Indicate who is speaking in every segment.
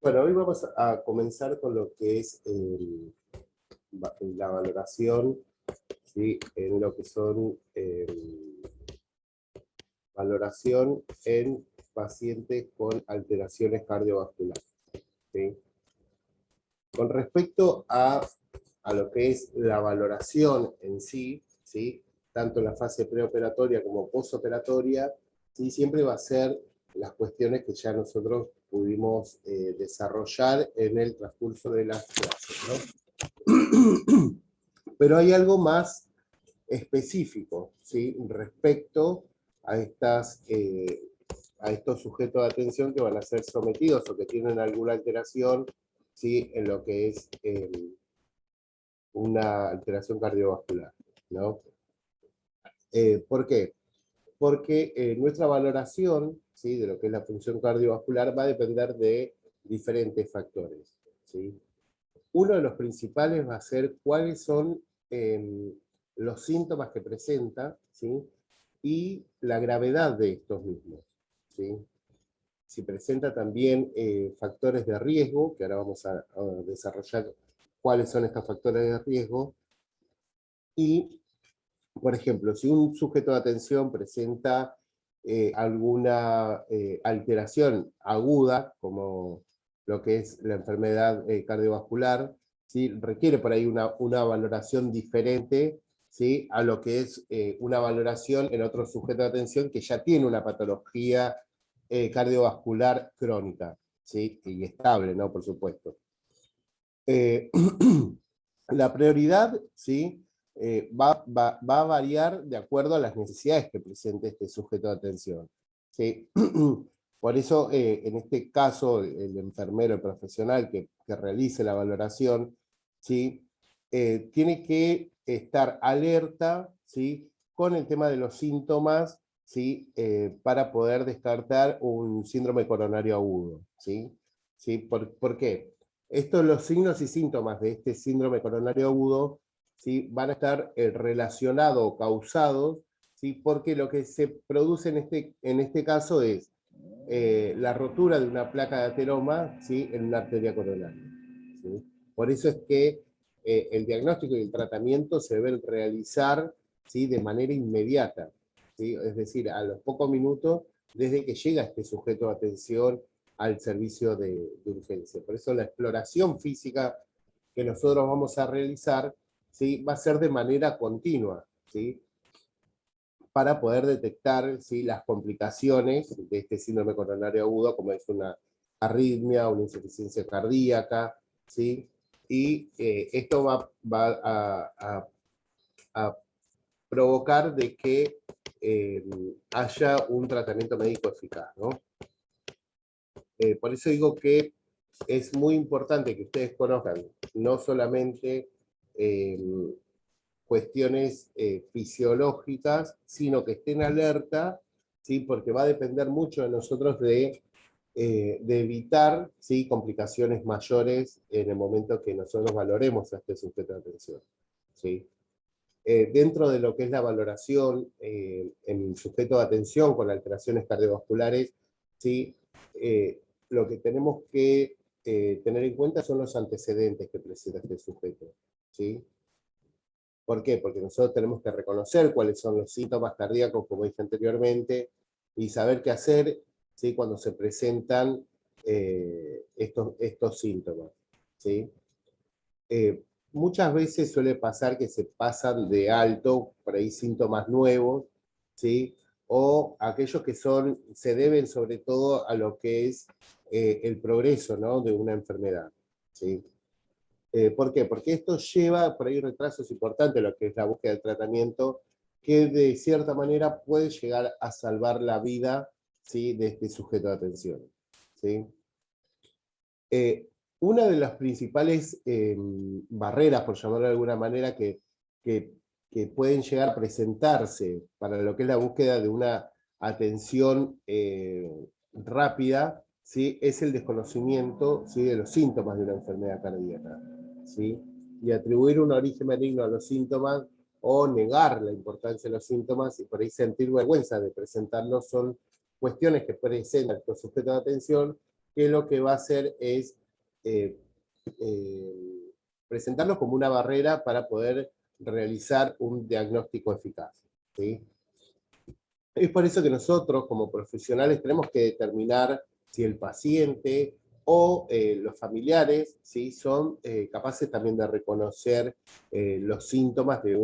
Speaker 1: Bueno, hoy vamos a comenzar con lo que es la valoración, ¿sí? En lo que son valoración en pacientes con alteraciones cardiovasculares, ¿sí? Con respecto a lo que es la valoración en sí, ¿sí? Tanto en la fase preoperatoria como postoperatoria, ¿sí? Siempre va a ser las cuestiones que ya nosotros pudimos desarrollar en el transcurso de las clases, ¿no? Pero hay algo más específico, ¿sí? Respecto a, a estos sujetos de atención que van a ser sometidos o que tienen alguna alteración, ¿sí? En lo que es una alteración cardiovascular, ¿no? ¿Por qué? Porque nuestra valoración, ¿sí? De lo que es la función cardiovascular va a depender de diferentes factores, ¿sí? Uno de los principales va a ser cuáles son los síntomas que presenta, ¿sí? Y la gravedad de estos mismos, ¿sí? Si presenta también factores de riesgo, que ahora vamos a desarrollar cuáles son estos factores de riesgo, y, por ejemplo, si un sujeto de atención presenta alguna alteración aguda, como lo que es la enfermedad cardiovascular, ¿sí? Requiere por ahí una valoración diferente, ¿sí? A lo que es una valoración en otro sujeto de atención que ya tiene una patología cardiovascular crónica, ¿sí? Y estable, ¿no? Por supuesto. La prioridad, ¿sí? Va a variar de acuerdo a las necesidades que presente este sujeto de atención, ¿sí? Por eso, en este caso, el enfermero, el profesional que realice la valoración, ¿sí? Tiene que estar alerta, ¿sí? Con el tema de los síntomas, ¿sí? Para poder descartar un síndrome coronario agudo, ¿sí? ¿Sí? ¿Por qué? Los signos y síntomas de este síndrome coronario agudo, ¿sí? Van a estar relacionados o causados, ¿sí? Porque lo que se produce en este caso es la rotura de una placa de ateroma, ¿sí? En una arteria coronaria, ¿sí? Por eso es que el diagnóstico y el tratamiento se deben realizar, ¿sí? De manera inmediata, ¿sí? Es decir, a los pocos minutos desde que llega este sujeto de atención al servicio de urgencia. Por eso la exploración física que nosotros vamos a realizar, ¿sí? Va a ser de manera continua, ¿sí? Para poder detectar, ¿sí? Las complicaciones de este síndrome coronario agudo, como es una arritmia, una insuficiencia cardíaca, ¿sí? Y esto va a provocar de que haya un tratamiento médico eficaz, ¿no? Por eso digo que es muy importante que ustedes conozcan no solamente cuestiones fisiológicas, sino que estén alerta, ¿sí? Porque va a depender mucho de nosotros de evitar, ¿sí? Complicaciones mayores en el momento que nosotros valoremos a este sujeto de atención, ¿sí? Dentro de lo que es la valoración en sujeto de atención con alteraciones cardiovasculares, ¿sí? Lo que tenemos que tener en cuenta son los antecedentes que presenta este sujeto, ¿sí? ¿Por qué? Porque nosotros tenemos que reconocer cuáles son los síntomas cardíacos, como dije anteriormente, y saber qué hacer, ¿sí? Cuando se presentan estos síntomas, ¿sí? Muchas veces suele pasar que se pasan de alto, por ahí síntomas nuevos, ¿sí? O aquellos que se deben sobre todo a lo que es el progreso, ¿no? De una enfermedad, ¿sí? ¿Por qué? Porque esto lleva por ahí retrasos importantes, lo que es la búsqueda del tratamiento, que de cierta manera puede llegar a salvar la vida, ¿sí? De este sujeto de atención, ¿sí? Una de las principales barreras, por llamarlo de alguna manera, que, que pueden llegar a presentarse para lo que es la búsqueda de una atención rápida, ¿sí? Es el desconocimiento, ¿sí? De los síntomas de una enfermedad cardíaca, ¿sí? Y atribuir un origen maligno a los síntomas o negar la importancia de los síntomas y por ahí sentir vergüenza de presentarlos son cuestiones que presentan estos sujetos de atención que lo que va a hacer es presentarlo como una barrera para poder realizar un diagnóstico eficaz, ¿sí? Es por eso que nosotros, como profesionales, tenemos que determinar si el paciente o los familiares, ¿sí?, son capaces también de reconocer los síntomas de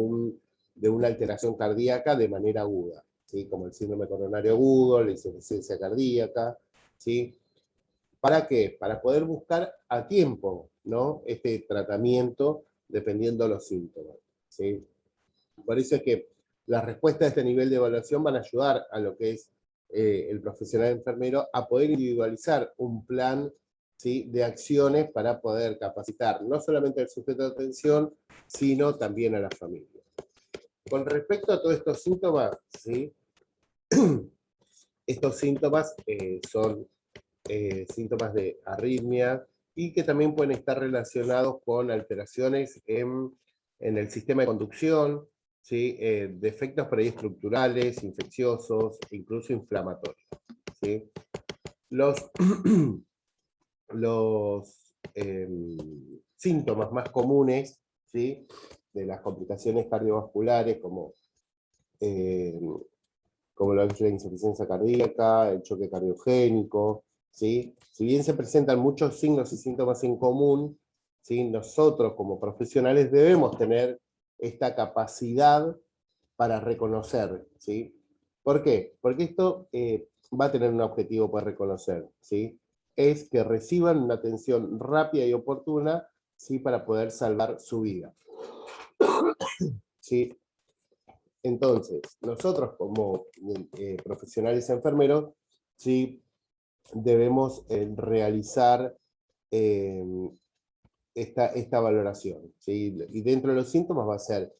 Speaker 1: una alteración cardíaca de manera aguda, ¿sí?, como el síndrome coronario agudo, la insuficiencia cardíaca, ¿sí? ¿Para qué? Para poder buscar a tiempo, ¿no?, este tratamiento dependiendo de los síntomas, ¿sí? Por eso es que las respuestas de este nivel de evaluación van a ayudar a lo que es el profesional enfermero a poder individualizar un plan, ¿sí?, de acciones para poder capacitar no solamente al sujeto de atención, sino también a la familia. Con respecto a todos estos síntomas, ¿sí?, estos síntomas son síntomas de arritmia y que también pueden estar relacionados con alteraciones en el sistema de conducción, ¿sí?, defectos por ahí estructurales, infecciosos, incluso inflamatorios, ¿sí? Los, los síntomas más comunes, ¿sí?, de las complicaciones cardiovasculares, eh, como lo es la insuficiencia cardíaca, el choque cardiogénico, ¿sí? Si bien se presentan muchos signos y síntomas en común, ¿sí?, nosotros como profesionales debemos tener esta capacidad para reconocer, ¿sí? ¿Por qué? Porque esto va a tener un objetivo para reconocer, ¿sí? Es que reciban una atención rápida y oportuna, ¿sí?, para poder salvar su vida, ¿sí? Entonces, nosotros como profesionales enfermeros, ¿sí?, debemos realizar eh, esta valoración, ¿sí? Y dentro de los síntomas va a ser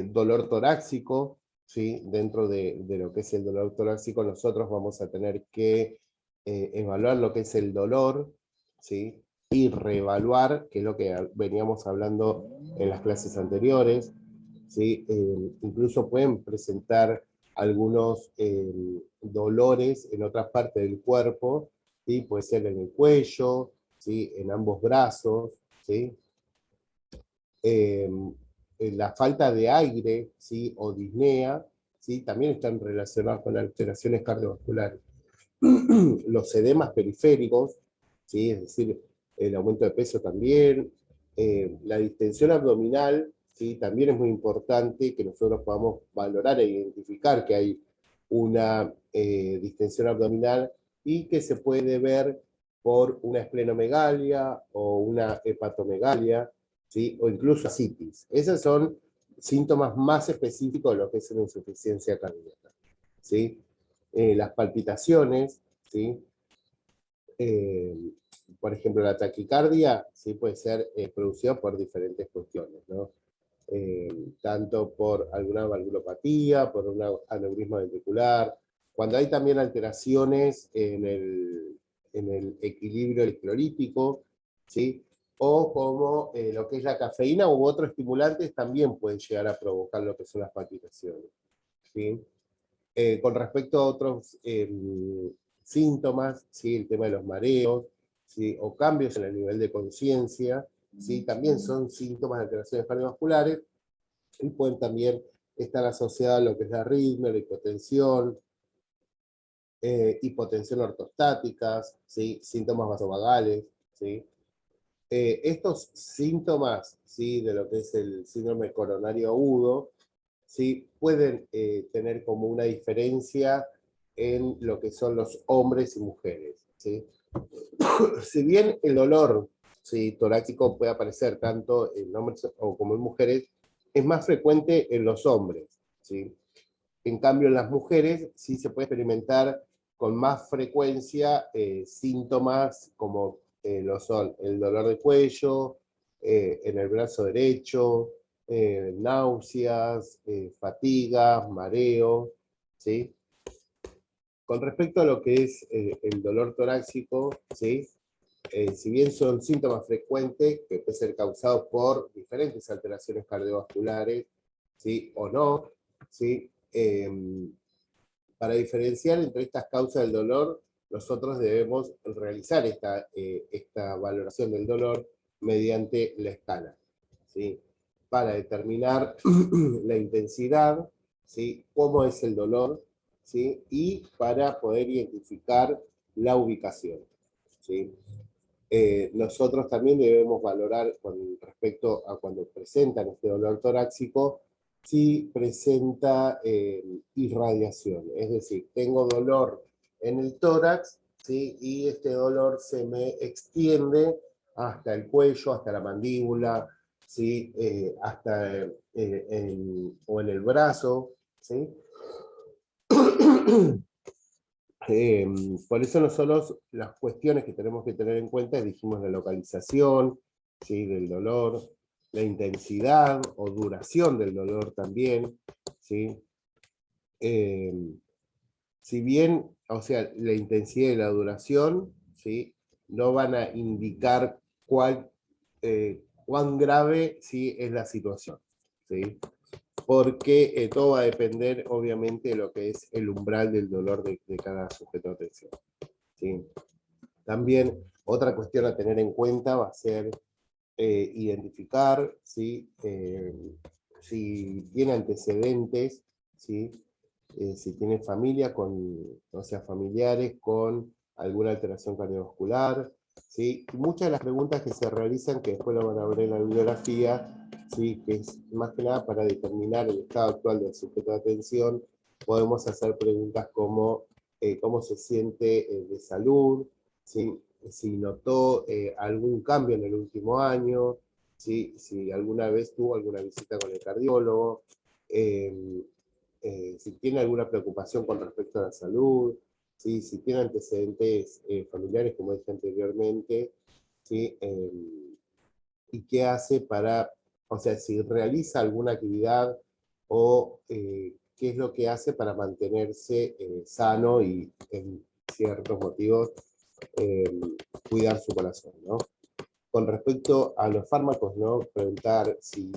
Speaker 1: dolor torácico, ¿sí? Dentro de lo que es el dolor torácico, nosotros vamos a tener que evaluar lo que es el dolor, ¿sí?, y reevaluar, que es lo que veníamos hablando en las clases anteriores, ¿sí? Incluso pueden presentar algunos dolores en otras partes del cuerpo, ¿sí? Puede ser en el cuello, ¿sí?, en ambos brazos, ¿sí? La falta de aire, ¿sí?, o disnea, ¿sí?, también están relacionados con alteraciones cardiovasculares. Los edemas periféricos, ¿sí?, es decir, el aumento de peso también, la distensión abdominal, ¿sí?, también es muy importante que nosotros podamos valorar e identificar que hay una distensión abdominal y que se puede ver por una esplenomegalia o una hepatomegalia, ¿sí?, o incluso ascitis. Esos son síntomas más específicos de lo que es una insuficiencia cardíaca, ¿sí? Las palpitaciones, ¿sí? Eh, por ejemplo, la taquicardia, ¿sí?, puede ser producida por diferentes cuestiones, ¿no? Tanto por alguna valvulopatía, por un aneurisma ventricular, cuando hay también alteraciones en el equilibrio electrolítico, ¿sí?, o como lo que es la cafeína u otros estimulantes también pueden llegar a provocar lo que son las palpitaciones, ¿sí? Con respecto a otros síntomas, ¿sí?, el tema de los mareos, ¿sí?, o cambios en el nivel de conciencia, ¿sí?, también son síntomas de alteraciones cardiovasculares y pueden también estar asociados a lo que es la arritmia, la hipotensión, hipotensión ortostáticas, ¿sí?, síntomas vasovagales, ¿sí? Estos síntomas, ¿sí?, de lo que es el síndrome coronario agudo, ¿sí?, pueden tener como una diferencia en lo que son los hombres y mujeres, ¿sí? Si bien el dolor, ¿sí?, torácico puede aparecer tanto en hombres o como en mujeres, es más frecuente en los hombres, ¿sí? En cambio, en las mujeres sí se puede experimentar con más frecuencia síntomas como lo son el dolor de cuello, en el brazo derecho, náuseas, fatiga, mareo, ¿sí? Con respecto a lo que es el dolor torácico, ¿sí?, si bien son síntomas frecuentes que pueden ser causados por diferentes alteraciones cardiovasculares, ¿sí?, o no, ¿sí? Para diferenciar entre estas causas del dolor, nosotros debemos realizar esta valoración del dolor mediante la escala, ¿sí? Para determinar la intensidad, ¿sí? Cómo es el dolor, ¿sí? Y para poder identificar la ubicación, ¿sí? Nosotros también debemos valorar con respecto a cuando presentan este dolor torácico, si presenta irradiación, es decir, tengo dolor en el tórax, ¿sí? Y este dolor se me extiende hasta el cuello, hasta la mandíbula, ¿sí? Hasta o en el brazo, ¿sí? Eh, por eso nosotros las cuestiones que tenemos que tener en cuenta, dijimos la localización, ¿sí? Del dolor, la intensidad o duración del dolor también, ¿sí? Eh, si bien, o sea, la intensidad y la duración, ¿sí? No van a indicar cuán grave, ¿sí? Es la situación, ¿sí? Porque todo va a depender, obviamente, de lo que es el umbral del dolor de cada sujeto de atención, ¿sí? También otra cuestión a tener en cuenta va a ser identificar, ¿sí? Si tiene antecedentes, ¿sí? Si tiene familia o sea, familiares con alguna alteración cardiovascular, ¿sí? Y muchas de las preguntas que se realizan, que después lo van a ver en la bibliografía, ¿sí? Que es más que nada para determinar el estado actual del sujeto de atención, podemos hacer preguntas como cómo se siente de salud, ¿sí? Si notó algún cambio en el último año, ¿sí? Si alguna vez tuvo alguna visita con el cardiólogo, eh, si tiene alguna preocupación con respecto a la salud, ¿sí? Si tiene antecedentes familiares, como dije anteriormente, ¿sí? Y qué hace para, o sea, si realiza alguna actividad o qué es lo que hace para mantenerse sano y en ciertos motivos eh, cuidar su corazón, ¿no? Con respecto a los fármacos, ¿no? Preguntar si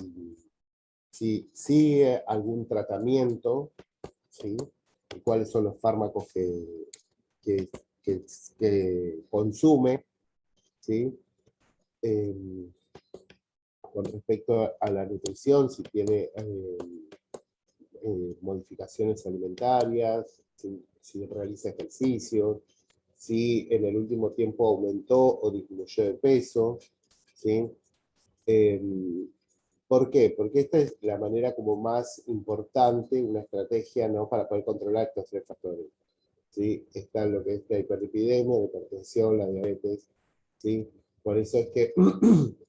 Speaker 1: sigue algún tratamiento, ¿sí? Y cuáles son los fármacos que, que, que consume, ¿sí? Eh, con respecto a la nutrición, si tiene modificaciones alimentarias, si realiza ejercicio, si en el último tiempo aumentó o disminuyó de peso, ¿sí? Eh, ¿Por qué? Porque esta es la manera como más importante, una estrategia, ¿no? Para poder controlar estos tres factores, ¿sí? Está lo que es la hiperlipidemia, la hipertensión, la diabetes, ¿sí? Por eso es que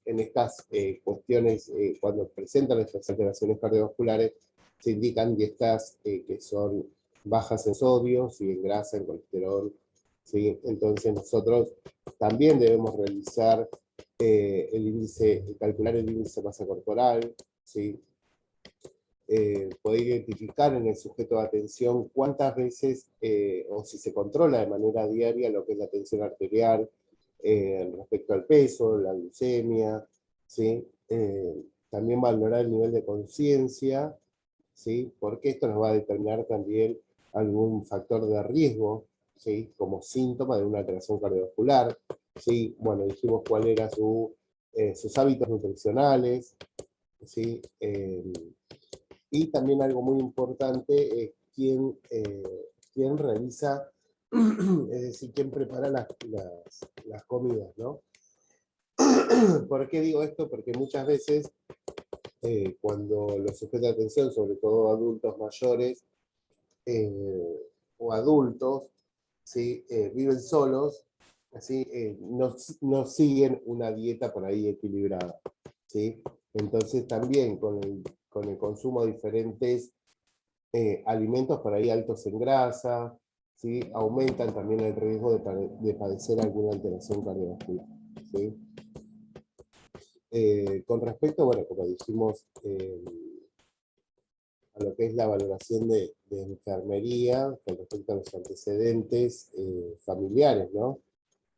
Speaker 1: en estas cuestiones, cuando presentan estas alteraciones cardiovasculares, se indican dietas que son bajas en sodio, ¿sí? En grasa, en colesterol, ¿sí? Entonces nosotros también debemos realizar calcular el índice de masa corporal, ¿sí? Poder identificar en el sujeto de atención cuántas veces, o si se controla de manera diaria lo que es la tensión arterial, respecto al peso, la glucemia, ¿sí? También valorar el nivel de conciencia, ¿sí? Porque esto nos va a determinar también algún factor de riesgo, ¿sí? Como síntoma de una alteración cardiovascular, ¿sí? Bueno, dijimos cuál era sus hábitos nutricionales, ¿sí? Y también algo muy importante es quién realiza, es decir, quién prepara las comidas, ¿no? ¿Por qué digo esto? Porque muchas veces cuando los sujetos de atención, sobre todo adultos mayores o adultos, ¿sí? Viven solos, ¿sí? No siguen una dieta por ahí equilibrada, ¿sí? Entonces también con el consumo de diferentes alimentos por ahí altos en grasa, ¿sí? Aumentan también el riesgo de padecer alguna alteración cardiovascular, ¿sí? Con respecto, bueno, como dijimos, a lo que es la valoración de enfermería, con respecto a los antecedentes familiares, ¿no?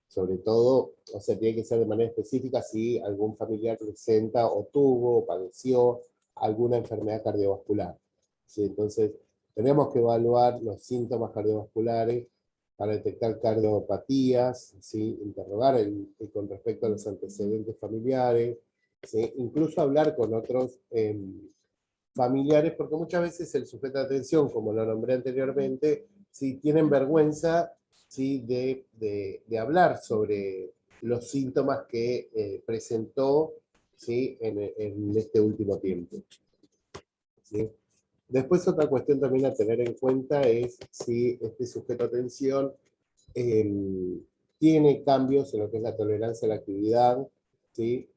Speaker 1: Sobre todo, o sea, tiene que ser de manera específica si algún familiar presenta o tuvo o padeció alguna enfermedad cardiovascular, ¿sí? Entonces, tenemos que evaluar los síntomas cardiovasculares para detectar cardiopatías, ¿sí? Interrogar con respecto a los antecedentes familiares, ¿sí? Incluso hablar con otros familiares, porque muchas veces el sujeto de atención, como lo nombré anteriormente, ¿sí? Tienen vergüenza, ¿sí? de hablar sobre los síntomas que presentó, ¿sí? en este último tiempo, ¿sí? Después otra cuestión también a tener en cuenta es si este sujeto de atención tiene cambios en lo que es la tolerancia a la actividad, ¿sí?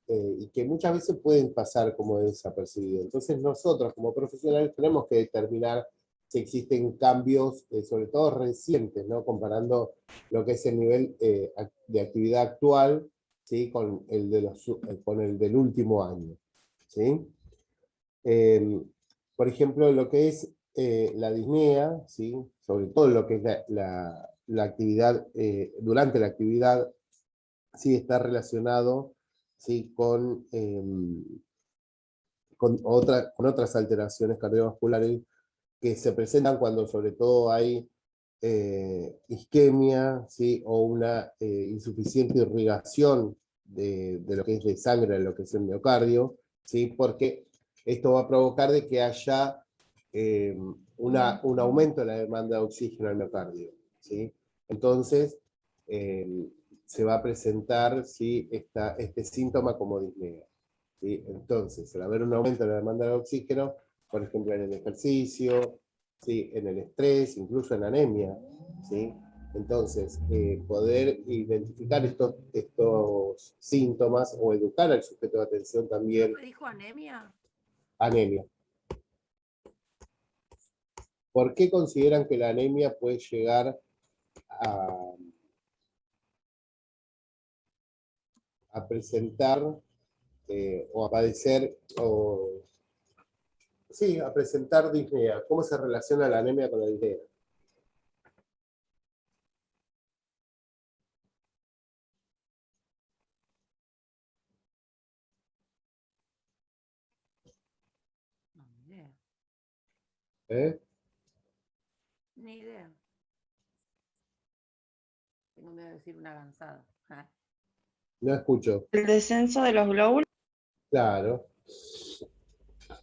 Speaker 1: Y que muchas veces pueden pasar como desapercibidos. Entonces nosotros como profesionales tenemos que determinar si existen cambios, sobre todo recientes, ¿no? Comparando lo que es el nivel de actividad actual, ¿sí? Con el del último año, ¿sí? Por ejemplo, lo que es la disnea, ¿sí? Sobre todo lo que es la actividad, durante la actividad, sí está relacionado, ¿sí? Con otras alteraciones cardiovasculares que se presentan cuando sobre todo hay isquemia, ¿sí? O una insuficiente irrigación de lo que es de sangre, de lo que es el miocardio, ¿sí? Porque esto va a provocar de que haya un aumento de la demanda de oxígeno al miocardio, ¿sí? Entonces, eh, se va a presentar, ¿sí? Este síntoma como disnea, ¿sí? Entonces, al haber un aumento de la demanda de oxígeno, por ejemplo, en el ejercicio, ¿sí? En el estrés, incluso en anemia, ¿sí? Entonces, poder identificar estos síntomas o educar al sujeto de atención también.
Speaker 2: ¿Me dijo anemia?
Speaker 1: Anemia. ¿Por qué consideran que la anemia puede llegar a presentar o a padecer, sí, a presentar disnea? ¿Cómo se relaciona la anemia con la disnea?
Speaker 2: No, ni idea.
Speaker 1: ¿Eh?
Speaker 2: Ni idea. Tengo miedo de decir una avanzada.
Speaker 1: No escucho.
Speaker 3: El descenso de los glóbulos.
Speaker 1: Claro.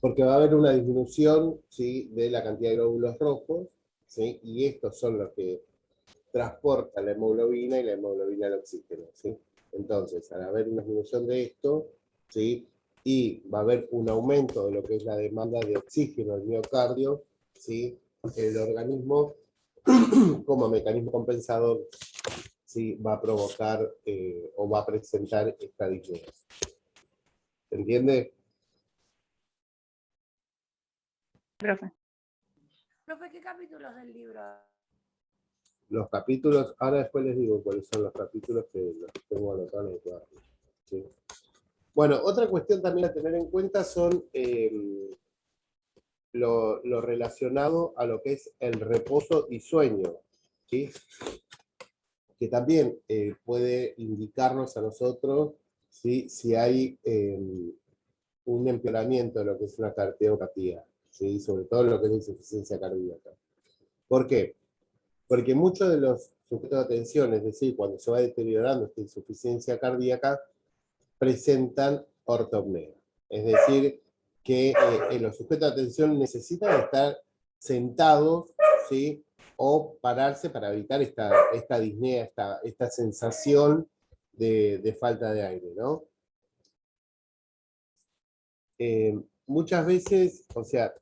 Speaker 1: Porque va a haber una disminución, ¿sí? De la cantidad de glóbulos rojos, ¿sí? Y estos son los que transportan la hemoglobina y la hemoglobina al oxígeno, ¿sí? Entonces, al haber una disminución de esto, ¿sí? Y va a haber un aumento de lo que es la demanda de oxígeno al miocardio, ¿sí? El organismo, como mecanismo compensador, ¿sí? Va a provocar o va a presentar esta disnea. ¿Se entiende?
Speaker 3: Profe.
Speaker 2: Profe, ¿qué capítulos del libro?
Speaker 1: Los capítulos, ahora después les digo cuáles son los capítulos que los tengo anotados en el cuaderno, ¿sí? Bueno, otra cuestión también a tener en cuenta son lo relacionado a lo que es el reposo y sueño, ¿sí? Que también puede indicarnos a nosotros, ¿sí? Si hay un empeoramiento de lo que es una cardiopatía, ¿sí? Sobre todo lo que es insuficiencia cardíaca. ¿Por qué? Porque muchos de los sujetos de atención, es decir, cuando se va deteriorando esta insuficiencia cardíaca, presentan ortopnea. Es decir, que los sujetos de atención necesitan estar sentados, ¿sí? O pararse para evitar esta disnea, esta sensación de falta de aire, ¿no? Muchas veces, o sea,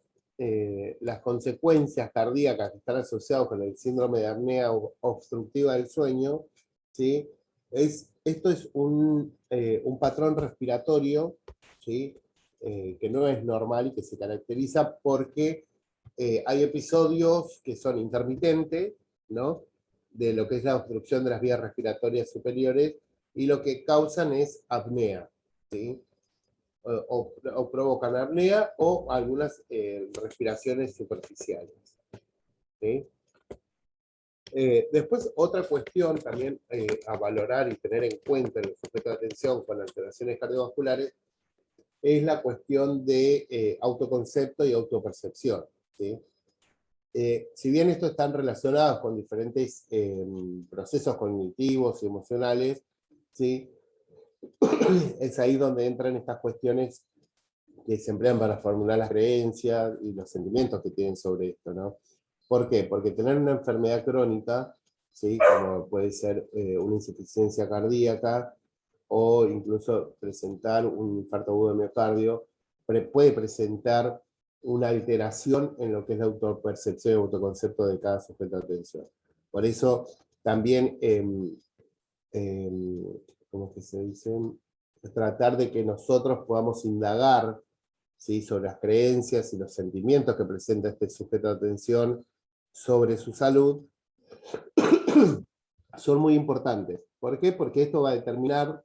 Speaker 1: las consecuencias cardíacas que están asociadas con el síndrome de apnea obstructiva del sueño, ¿sí? Esto es un patrón respiratorio, ¿sí? Que no es normal y que se caracteriza porque hay episodios que son intermitentes, ¿no? De lo que es la obstrucción de las vías respiratorias superiores y lo que causan es apnea, ¿sí? O provocan apnea o algunas respiraciones superficiales, ¿sí? Después, otra cuestión también a valorar y tener en cuenta en el sujeto de atención con alteraciones cardiovasculares es la cuestión de autoconcepto y autopercepción, ¿sí? si bien estos están relacionados con diferentes procesos cognitivos y emocionales, ¿sí? Es ahí donde entran estas cuestiones que se emplean para formular las creencias y los sentimientos que tienen sobre esto, ¿no? ¿Por qué? Porque tener una enfermedad crónica, ¿sí? Como puede ser una insuficiencia cardíaca, o incluso presentar un infarto agudo de miocardio, puede presentar una alteración en lo que es la autopercepción y autoconcepto de cada sujeto de atención. Por eso también, ¿cómo que se dice? Tratar de que nosotros podamos indagar, ¿sí? Sobre las creencias y los sentimientos que presenta este sujeto de atención sobre su salud, son muy importantes. ¿Por qué? Porque esto va a determinar,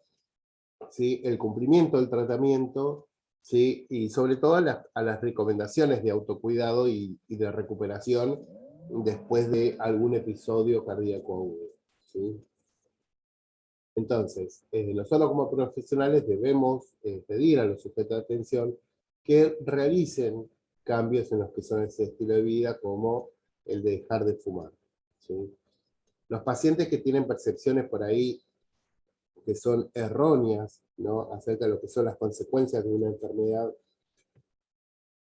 Speaker 1: ¿sí? El cumplimiento del tratamiento, ¿sí? Y sobre todo a las recomendaciones de autocuidado y de recuperación después de algún episodio cardíaco agudo, ¿sí? Entonces, nosotros como profesionales debemos pedir a los sujetos de atención que realicen cambios en los que son ese estilo de vida, como el de dejar de fumar, ¿sí? Los pacientes que tienen percepciones por ahí que son erróneas, ¿no? Acerca de lo que son las consecuencias de una enfermedad,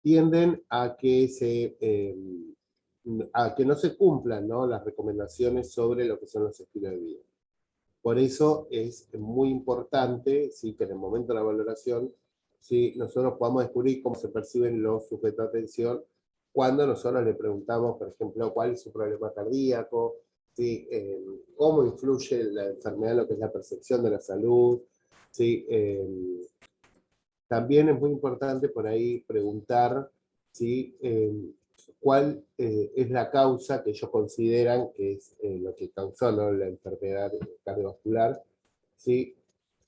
Speaker 1: tienden a que, a que no se cumplan, ¿no? Las recomendaciones sobre lo que son los estilos de vida. Por eso es muy importante, ¿sí? Que en el momento de la valoración, ¿sí? Nosotros podamos descubrir cómo se perciben los sujetos de atención cuando nosotros le preguntamos, por ejemplo, cuál es su problema cardíaco, ¿sí? Cómo influye la enfermedad en lo que es la percepción de la salud, ¿sí? También es muy importante por ahí preguntar, ¿sí? Cuál es la causa que ellos consideran que es lo que causó, ¿no? La enfermedad cardiovascular, ¿sí?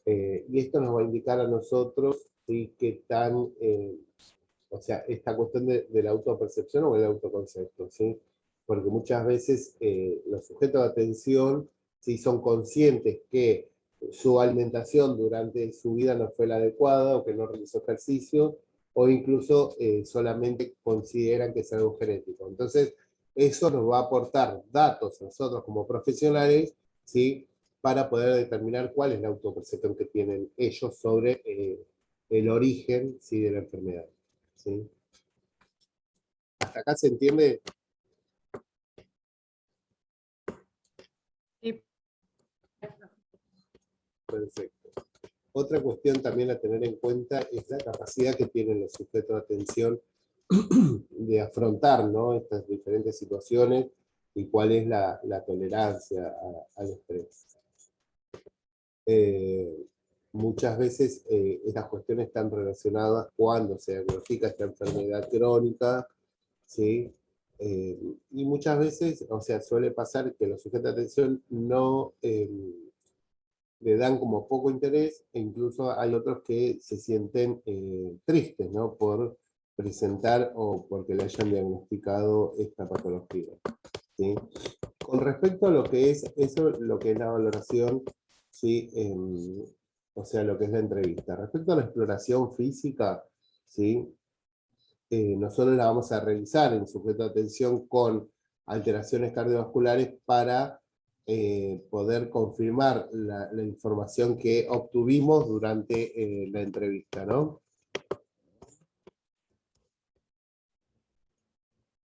Speaker 1: Y esto nos va a indicar a nosotros, ¿sí? Qué tan, o sea, esta cuestión de la autopercepción o el autoconcepto, ¿sí? Porque muchas veces los sujetos de atención, ¿sí? Son conscientes que su alimentación durante su vida no fue la adecuada, o que no realizó ejercicio, o incluso solamente consideran que es algo genético. Entonces, eso nos va a aportar datos a nosotros como profesionales, ¿sí? Para poder determinar cuál es la autopercepción que tienen ellos sobre el origen, ¿sí? De la enfermedad, ¿sí? ¿Hasta acá se entiende?
Speaker 3: Sí.
Speaker 1: Perfecto. Otra cuestión también a tener en cuenta es la capacidad que tienen los sujetos de atención de afrontar, ¿no? Estas diferentes situaciones, y cuál es la tolerancia al estrés. Muchas veces estas cuestiones están relacionadas cuando se diagnostica esta enfermedad crónica, ¿sí? Y muchas veces, o sea, suele pasar que los sujetos de atención no le dan como poco interés, e incluso hay otros que se sienten tristes, ¿no? Por presentar o porque le hayan diagnosticado esta patología, ¿sí? Con respecto a lo que es eso, lo que es la valoración, ¿sí? O sea, lo que es la entrevista. Respecto a la exploración física, ¿sí? Nosotros la vamos a realizar en sujeto de atención con alteraciones cardiovasculares para poder confirmar la información que obtuvimos durante la entrevista, ¿no?